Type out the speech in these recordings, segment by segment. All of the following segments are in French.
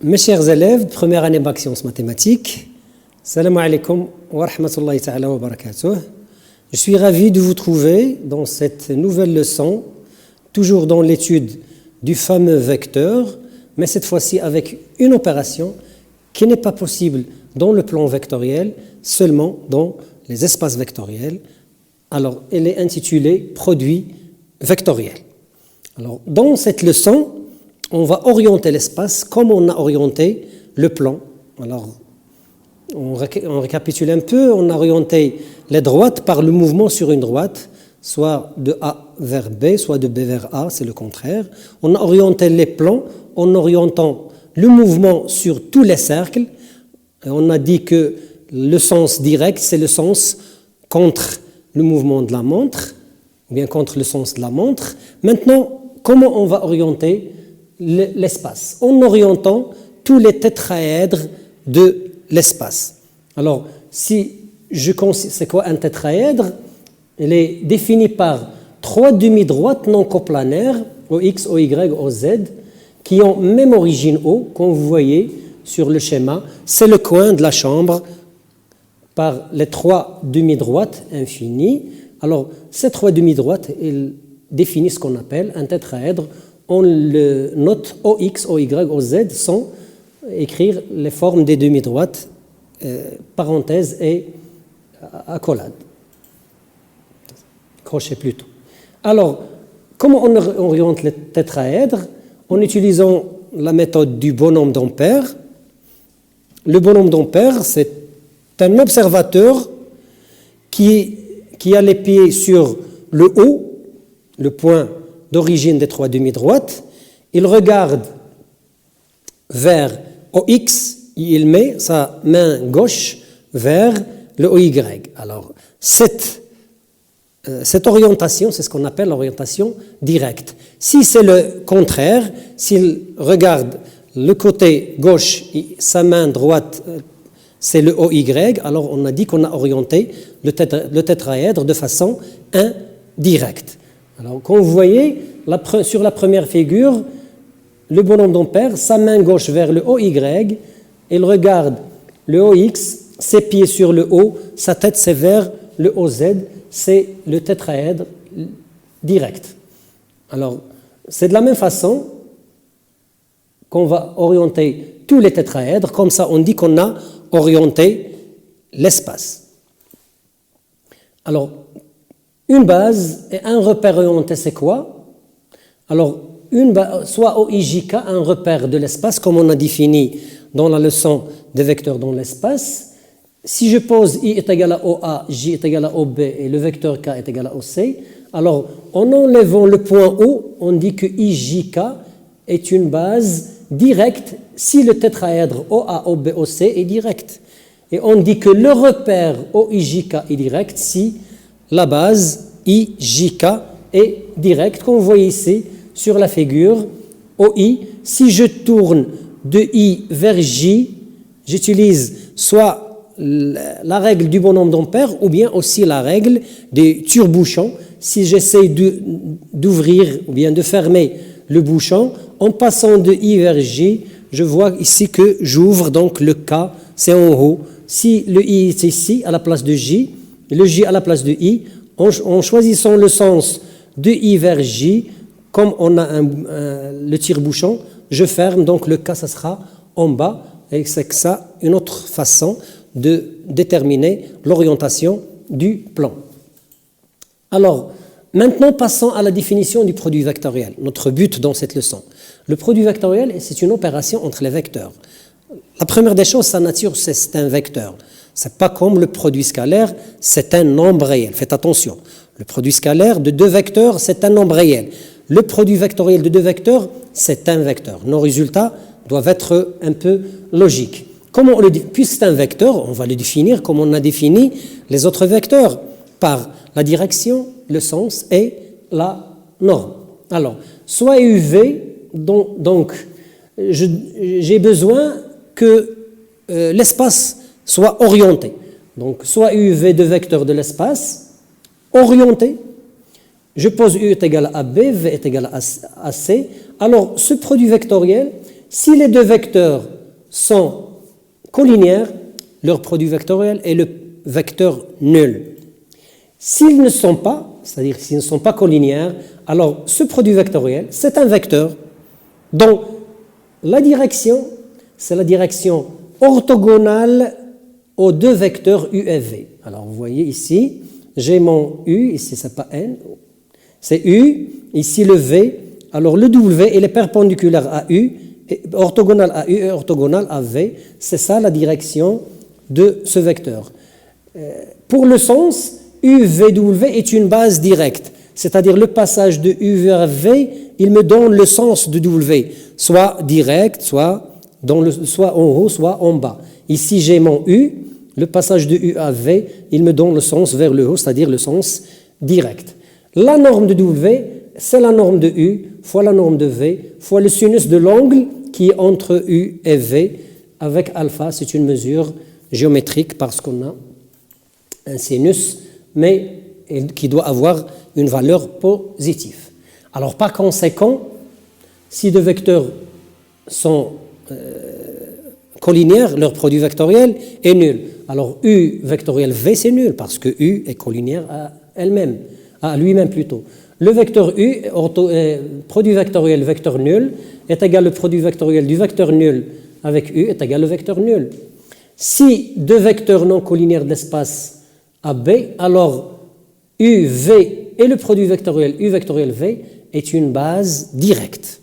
Mes chers élèves, première année bac sciences mathématiques, salam alaikum wa rahmatullahi ta'ala wa barakatuh. Je suis ravi de vous trouver dans cette nouvelle leçon, toujours dans l'étude du fameux vecteur, mais cette fois-ci avec une opération qui n'est pas possible dans le plan vectoriel, seulement dans les espaces vectoriels. Alors, elle est intitulée produit vectoriel. Alors, dans cette leçon, on va orienter l'espace comme on a orienté le plan. Alors, on récapitule un peu, on a orienté les droites par le mouvement sur une droite, soit de A vers B, soit de B vers A, c'est le contraire. On a orienté les plans en orientant le mouvement sur tous les cercles. Et on a dit que le sens direct, c'est le sens contre le mouvement de la montre, ou bien contre le sens de la montre. Maintenant, comment on va orienter l'espace? En orientant tous les tétraèdres de l'espace. Alors, c'est quoi un tétraèdre? Il est défini par trois demi-droites non coplanaires, OX, OY, OZ, qui ont même origine O, comme vous voyez sur le schéma. C'est le coin de la chambre par les trois demi-droites infinies. Alors, ces trois demi-droites, ils définissent ce qu'on appelle un tétraèdre. On le note OX, OY, OZ sans écrire les formes des demi-droites, parenthèses et accolades. Crochet plutôt. Alors, comment on oriente les tétraèdres? En utilisant la méthode du bonhomme d'Ampère. Le bonhomme d'Ampère, c'est un observateur qui a les pieds sur le haut, le point d'origine des trois demi-droites. Il regarde vers OX, il met sa main gauche vers le OY. Alors, cette orientation, c'est ce qu'on appelle l'orientation directe. Si c'est le contraire, s'il regarde le côté gauche, sa main droite, c'est le OY, alors on a dit qu'on a orienté le tétraèdre de façon indirecte. Alors, comme vous voyez, sur la première figure, le bonhomme d'Ampère, sa main gauche vers le OY, il regarde le OX, ses pieds sur le O, sa tête c'est vers le OZ, c'est le tétraèdre direct. Alors, c'est de la même façon qu'on va orienter tous les tétraèdres, comme ça on dit qu'on a orienté l'espace. Alors, une base et un repère orienté, c'est quoi? Alors, soit OIJK, un repère de l'espace, comme on a défini dans la leçon des vecteurs dans l'espace. Si je pose I est égal à OA, J est égal à OB et le vecteur K est égal à OC, alors en enlevant le point O, on dit que IJK est une base directe si le tétraèdre OA, OB, OC est direct. Et on dit que le repère OIJK est direct si la base IJK est directe, comme vous voyez ici sur la figure OI. Si je tourne de I vers J, j'utilise soit la règle du bonhomme d'Ampère ou bien aussi la règle des tire-bouchons. Si j'essaie d'ouvrir ou bien de fermer le bouchon, en passant de I vers J, je vois ici que j'ouvre, donc le K, c'est en haut. Si le I est ici, à la place de J, le J à la place de I, en choisissant le sens de I vers J, comme on a le tire-bouchon, je ferme, donc le K, ça sera en bas, et c'est ça une autre façon de déterminer l'orientation du plan. Alors, maintenant, passons à la définition du produit vectoriel, notre but dans cette leçon. Le produit vectoriel, c'est une opération entre les vecteurs. La première des choses, sa nature, c'est un vecteur. Ce n'est pas comme le produit scalaire, c'est un nombre réel. Faites attention. Le produit scalaire de deux vecteurs, c'est un nombre réel. Le produit vectoriel de deux vecteurs, c'est un vecteur. Nos résultats doivent être un peu logiques. Comment on le dit? Puisque c'est un vecteur, on va le définir comme on a défini les autres vecteurs, par la direction, le sens et la norme. Alors, soit UV, donc j'ai besoin que l'espace soit orienté. Donc, soit UV de vecteur de l'espace, orienté. Je pose U est égal à B, V est égal à C. Alors, ce produit vectoriel, Si les deux vecteurs sont collinéaires, leur produit vectoriel est le vecteur nul. S'ils ne sont pas, c'est-à-dire s'ils ne sont pas collinéaires, alors ce produit vectoriel, c'est un vecteur dont la direction, c'est la direction orthogonale aux deux vecteurs U et V. Alors vous voyez ici, j'ai mon U, ici c'est pas N, c'est U, ici le V, alors le W il est perpendiculaire à U, orthogonal à U et orthogonal à V, c'est ça la direction de ce vecteur. Pour le sens, UVW est une base directe, c'est-à-dire le passage de U vers V, il me donne le sens de W, soit direct, soit en haut, soit en bas. Ici j'ai mon U, le passage de U à V, il me donne le sens vers le haut, c'est-à-dire le sens direct. La norme de W, c'est la norme de U fois la norme de V fois le sinus de l'angle qui est entre U et V avec alpha, c'est une mesure géométrique parce qu'on a un sinus, mais qui doit avoir une valeur positive. Alors par conséquent, si deux vecteurs sont collinéaires, leur produit vectoriel est nul. Alors U vectoriel V c'est nul parce que U est collinéaire à elle-même, à lui-même plutôt. Le vecteur U, produit vectoriel vecteur nul, est égal au produit vectoriel du vecteur nul avec U est égal au vecteur nul. Si deux vecteurs non collinéaires d'espace AB, alors UV et le produit vectoriel U vectoriel V est une base directe,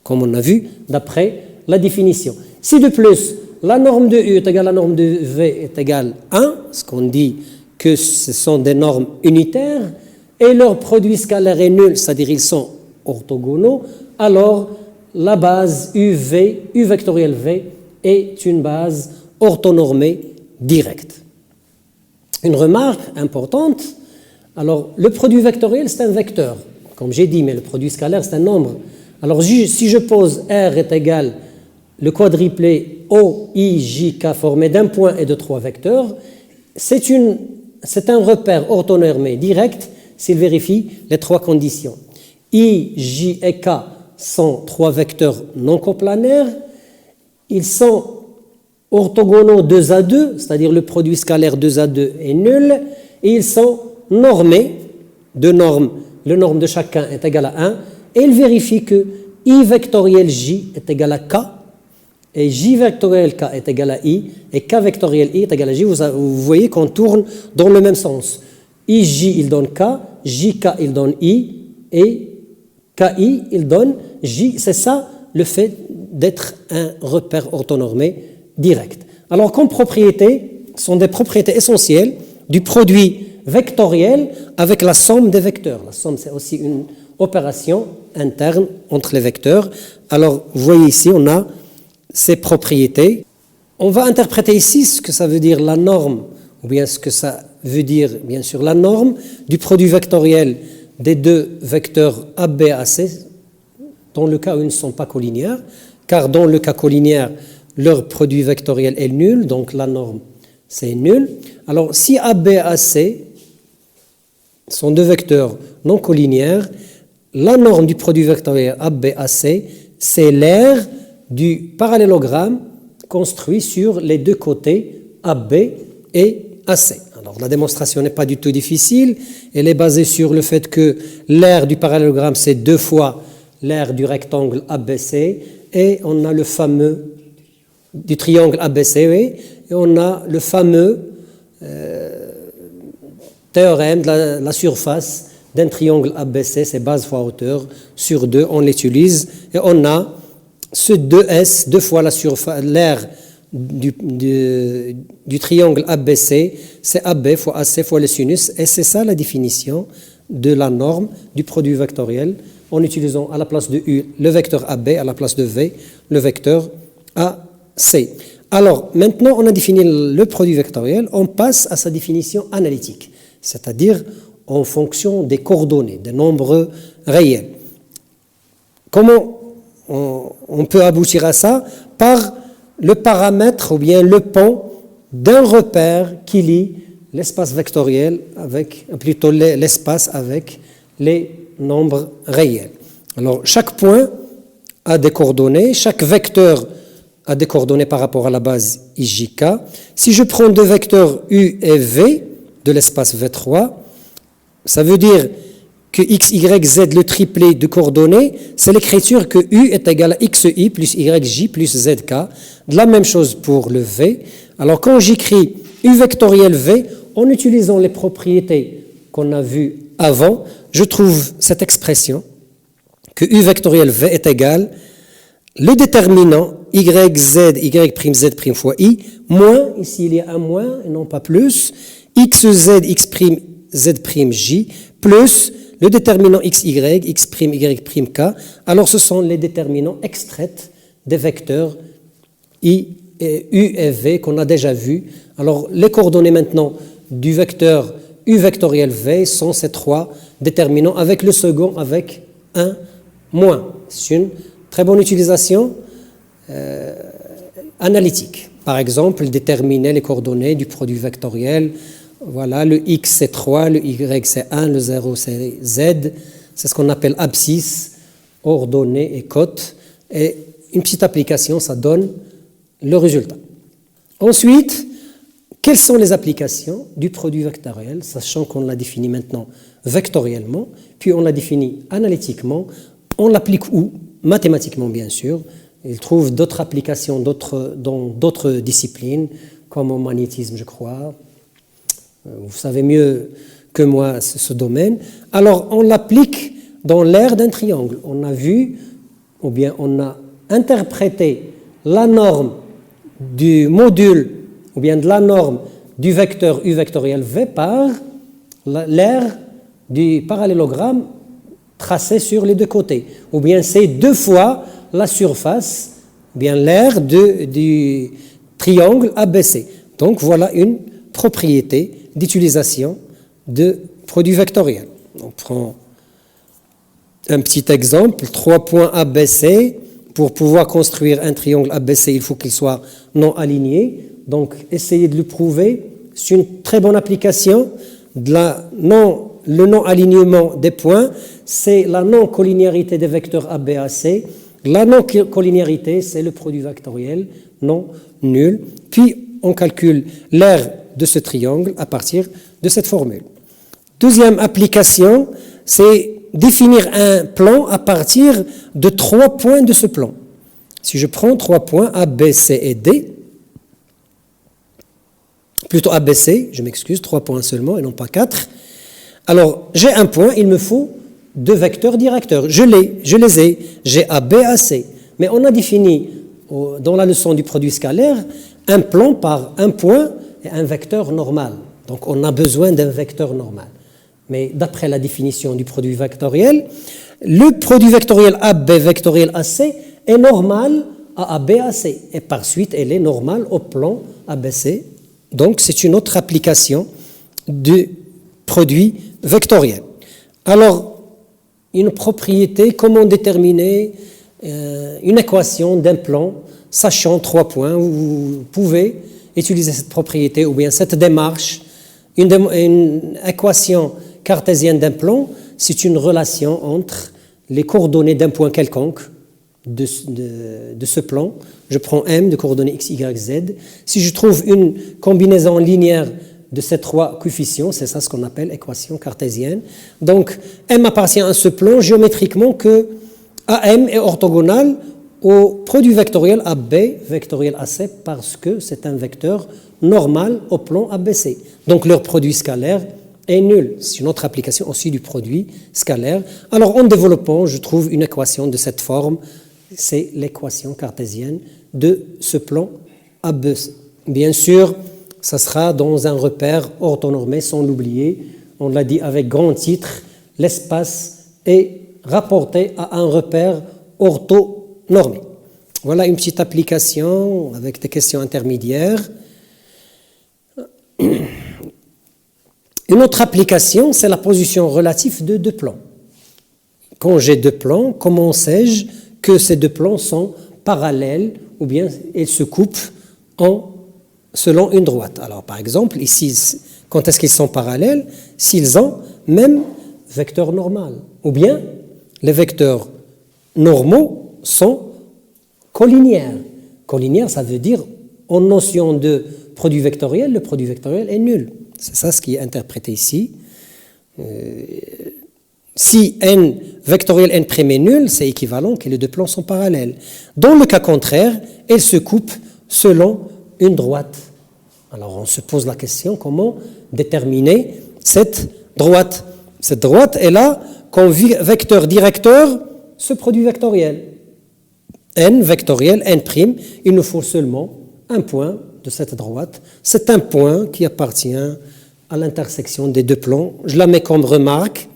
comme on a vu d'après la définition. Si de plus, la norme de U est égale à la norme de V est égale à 1, ce qu'on dit que ce sont des normes unitaires, et leur produit scalaire est nul, c'est-à-dire ils sont orthogonaux, alors la base UV, U vectoriel V, est une base orthonormée directe. Une remarque importante, alors le produit vectoriel c'est un vecteur, comme j'ai dit, mais le produit scalaire c'est un nombre. Alors si je pose R est égal le quadruplet OIJK formé d'un point et de trois vecteurs, c'est un repère orthonormé direct s'il vérifie les trois conditions. I, J et K sont trois vecteurs non coplanaires, ils sont orthogonaux 2 à 2, c'est-à-dire le produit scalaire 2 à 2 est nul, et ils sont normés, le norme de chacun est égal à 1, et il vérifie que I vectoriel J est égal à K, et J vectoriel K est égal à I, et K vectoriel I est égal à J. Vous voyez qu'on tourne dans le même sens. IJ, il donne K, JK, il donne I, et KI, il donne J. C'est ça le fait d'être un repère orthonormé direct. Alors, comme propriétés, sont des propriétés essentielles du produit vectoriel avec la somme des vecteurs. La somme, c'est aussi une opération interne entre les vecteurs. Alors, vous voyez ici, on a ces propriétés. On va interpréter ici ce que ça veut dire la norme, ou bien ce que ça veut dire, bien sûr, la norme du produit vectoriel des deux vecteurs AB et AC, dans le cas où ils ne sont pas collinéaires, car dans le cas collinéaire, leur produit vectoriel est nul, donc la norme, c'est nul. Alors, si AB et AC sont deux vecteurs non collinéaires, la norme du produit vectoriel AB-AC, c'est l'aire du parallélogramme construit sur les deux côtés AB et AC. Alors, la démonstration n'est pas du tout difficile. Elle est basée sur le fait que l'aire du parallélogramme, c'est 2 fois l'aire du rectangle ABC, et on a le fameux du triangle ABC, oui, et on a le fameux théorème de la surface d'un triangle ABC, c'est base fois hauteur, sur 2, on l'utilise, et on a ce 2S, 2 fois l'aire du triangle ABC, c'est AB fois AC fois le sinus, et c'est ça la définition de la norme du produit vectoriel, en utilisant à la place de U le vecteur AB, à la place de V le vecteur AC. Alors, maintenant on a défini le produit vectoriel, on passe à sa définition analytique, c'est-à-dire en fonction des coordonnées, des nombres réels. Comment on peut aboutir à ça? Par le paramètre ou bien le pont d'un repère qui lie l'espace vectoriel avec, plutôt l'espace avec les nombres réels. Alors, chaque point a des coordonnées. Chaque vecteur a des coordonnées par rapport à la base IJK. Si je prends deux vecteurs U et V de l'espace V3, ça veut dire que x, y, z, le triplet de coordonnées, c'est l'écriture que U est égal à xi plus yj plus zk. De la même chose pour le V. Alors quand j'écris U vectoriel V, en utilisant les propriétés qu'on a vues avant, je trouve cette expression que U vectoriel V est égal le déterminant yz fois i, moins, ici il y a un moins et non pas plus, xz, x'z', plus le déterminant xy, y'k. Alors ce sont les déterminants extraits des vecteurs i, u et v qu'on a déjà vus. Alors les coordonnées maintenant du vecteur u vectoriel v sont ces trois déterminants, avec le second avec un moins. C'est une très bonne utilisation analytique. Par exemple, déterminer les coordonnées du produit vectoriel. Voilà, le x c'est 3, le y c'est 1, le 0 c'est z. C'est ce qu'on appelle abscisse, ordonnée et cote. Et une petite application, ça donne le résultat. Ensuite, quelles sont les applications du produit vectoriel, sachant qu'on l'a défini maintenant vectoriellement, puis on l'a défini analytiquement, on l'applique où? Mathématiquement, bien sûr. Il trouve d'autres applications dans d'autres disciplines, comme au magnétisme, je crois. Vous savez mieux que moi ce domaine. Alors, on l'applique dans l'aire d'un triangle. On a vu, ou bien on a interprété la norme du module, ou bien de la norme du vecteur U vectoriel V par l'aire du parallélogramme tracé sur les deux côtés. Ou bien c'est deux fois la surface, bien l'aire du triangle ABC. Donc voilà une propriété d'utilisation de produit vectoriel. On prend un petit exemple, 3 points ABC. Pour pouvoir construire un triangle ABC, il faut qu'il soit non aligné. Donc essayez de le prouver. C'est une très bonne application de le non-alignement des points. C'est la non-collinéarité des vecteurs ABAC. La non-collinéarité, c'est le produit vectoriel non nul. Puis on calcule l'aire de ce triangle à partir de cette formule. Deuxième application, c'est définir un plan à partir de 3 points de ce plan. Si je prends 3 points A, B, C et D, plutôt A, B, C, je m'excuse, 3 points seulement et non pas 4. Alors, j'ai un point, il me faut 2 vecteurs directeurs. Je les ai, j'ai A, B, A, C. Mais on a défini, dans la leçon du produit scalaire, un plan par un point et un vecteur normal. Donc, on a besoin d'un vecteur normal. Mais d'après la définition du produit vectoriel, le produit vectoriel AB vectoriel AC est normal à AB AC. Et par suite, elle est normale au plan ABC. Donc, c'est une autre application du produit vectoriel. Alors, une propriété, comment déterminer une équation d'un plan, sachant 3 points, vous pouvez utiliser cette propriété ou bien cette démarche. Une équation cartésienne d'un plan, c'est une relation entre les coordonnées d'un point quelconque de ce plan. Je prends M de coordonnées x, y, z. Si je trouve une combinaison linéaire de ces 3 coefficients, c'est ça ce qu'on appelle équation cartésienne. Donc, M appartient à ce plan géométriquement que AM est orthogonal au produit vectoriel AB vectoriel AC parce que c'est un vecteur normal au plan ABC. Donc, leur produit scalaire est nul. C'est une autre application aussi du produit scalaire. Alors, en développant, je trouve une équation de cette forme. C'est l'équation cartésienne de ce plan ABC. Bien sûr, ça sera dans un repère orthonormé, sans l'oublier. On l'a dit avec grand titre, l'espace est rapporté à un repère orthonormé. Voilà une petite application avec des questions intermédiaires. Une autre application, c'est la position relative de 2 plans. Quand j'ai 2 plans, comment sais-je que ces 2 plans sont parallèles ou bien ils se coupent selon une droite? Alors, par exemple, ici, quand est-ce qu'ils sont parallèles? S'ils ont même vecteur normal. Ou bien, les vecteurs normaux sont collinéaires. Collinéaire, ça veut dire, en notion de produit vectoriel, le produit vectoriel est nul. C'est ça ce qui est interprété ici. Si n vectoriel n' est nul, c'est équivalent que les deux plans sont parallèles. Dans le cas contraire, elles se coupent selon une droite. Alors on se pose la question, comment déterminer cette droite? Cette droite est là comme vecteur directeur ce produit vectoriel. N vectoriel, n', il nous faut seulement un point de cette droite. C'est un point qui appartient à l'intersection des deux plans. Je la mets comme remarque.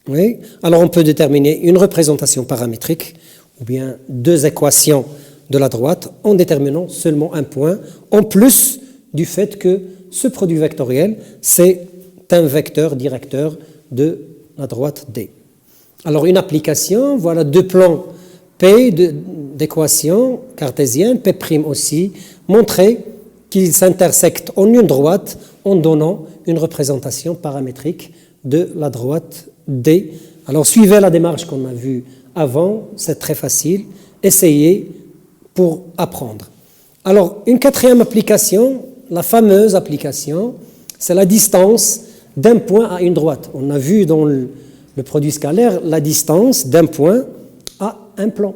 Oui. Alors on peut déterminer une représentation paramétrique ou bien deux équations de la droite en déterminant seulement un point, en plus du fait que ce produit vectoriel, c'est un vecteur directeur de la droite D. Alors une application, voilà deux plans P d'équation cartésienne, P' aussi, montrer qu'ils s'intersectent en une droite en donnant une représentation paramétrique de la droite D. Alors suivez la démarche qu'on a vue avant, c'est très facile, essayez pour apprendre. Alors une quatrième application, la fameuse application, c'est la distance d'un point à une droite. On a vu dans le produit scalaire la distance d'un point à un plan.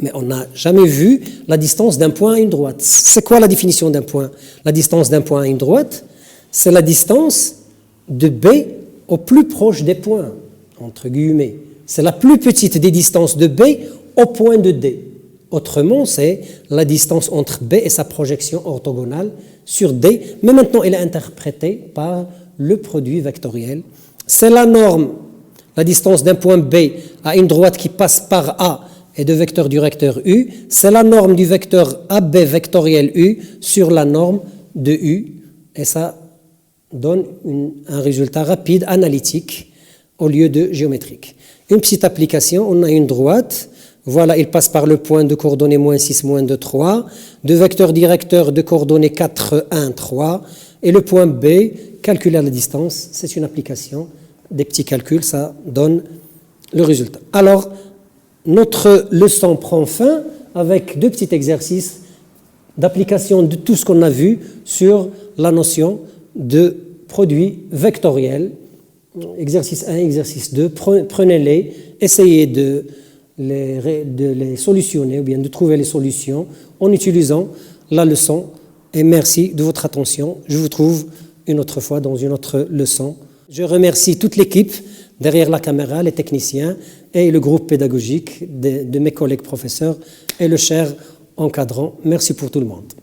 Mais on n'a jamais vu la distance d'un point à une droite. C'est quoi la définition d'un point? La distance d'un point à une droite, c'est la distance de B au plus proche des points, entre guillemets. C'est la plus petite des distances de B au point de D. Autrement, c'est la distance entre B et sa projection orthogonale sur D, mais maintenant elle est interprétée par le produit vectoriel. C'est la norme, la distance d'un point B à une droite qui passe par A et de vecteur du vecteur U, c'est la norme du vecteur AB vectoriel U sur la norme de U, et ça donne un résultat rapide, analytique, au lieu de géométrique. Une petite application, on a une droite, voilà, il passe par le point de coordonnées moins 6, moins 2, 3, de vecteur directeur de coordonnées 4, 1, 3, et le point B, calculer la distance, c'est une application, des petits calculs, ça donne le résultat. Alors, notre leçon prend fin avec deux petits exercices d'application de tout ce qu'on a vu sur la notion de produit vectoriel. Exercice 1, exercice 2, prenez-les, essayez de les solutionner ou bien de trouver les solutions en utilisant la leçon. Et merci de votre attention. Je vous trouve une autre fois dans une autre leçon. Je remercie toute l'équipe derrière la caméra, les techniciens et le groupe pédagogique de mes collègues professeurs et le cher encadrant. Merci pour tout le monde.